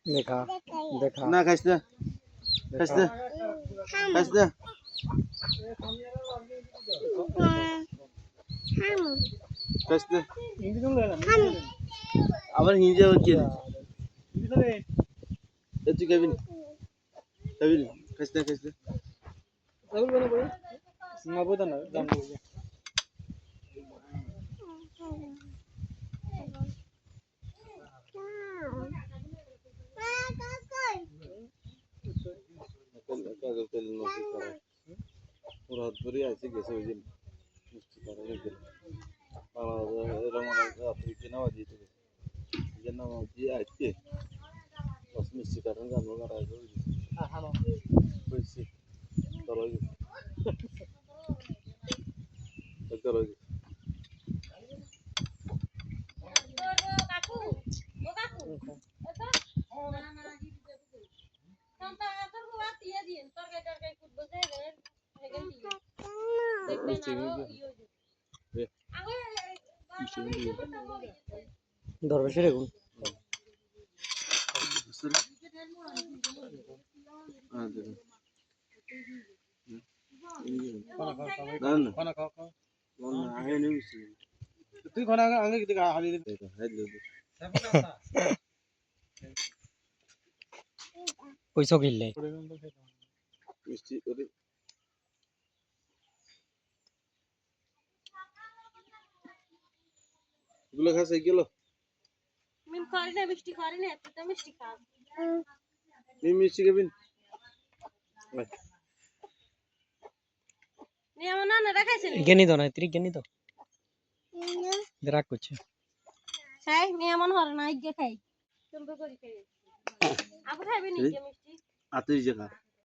দেখা দেখা না খাইছ না খাইছ না খাইছ না খাইছ না আবার হিঞ্জা হচ্ছে তুই খাবি না খাবি না খাইছ না খাইছ না রাত ভরে আছে গেছে ওই দিন মিষ্টি কারণে গেল আফ্রিকা নামা দিতে গেছে যে নামা দিয়ে আসছে বাস মিষ্টি কারণে জানবো মারা হয়েছে ধরা গেছে ধরা গেছে ধরবে দেখুন তুই খানা আগে কি হালি পয়সা কিনলে মিষ্টি করে এগুলো খাচ্ছে গেল মিম করে না মিষ্টি করে না তুই তো মিষ্টি খাস মিষ্টি খাবেন নি আমার নানা রাখাইছে জ্ঞানী তো না তুই জ্ঞানী তো রাগ করছে খাই নি এমন হরে না ইগে খাই সুন্দর করে খাই আবু খাইবি নি মিষ্টি আতুই জায়গা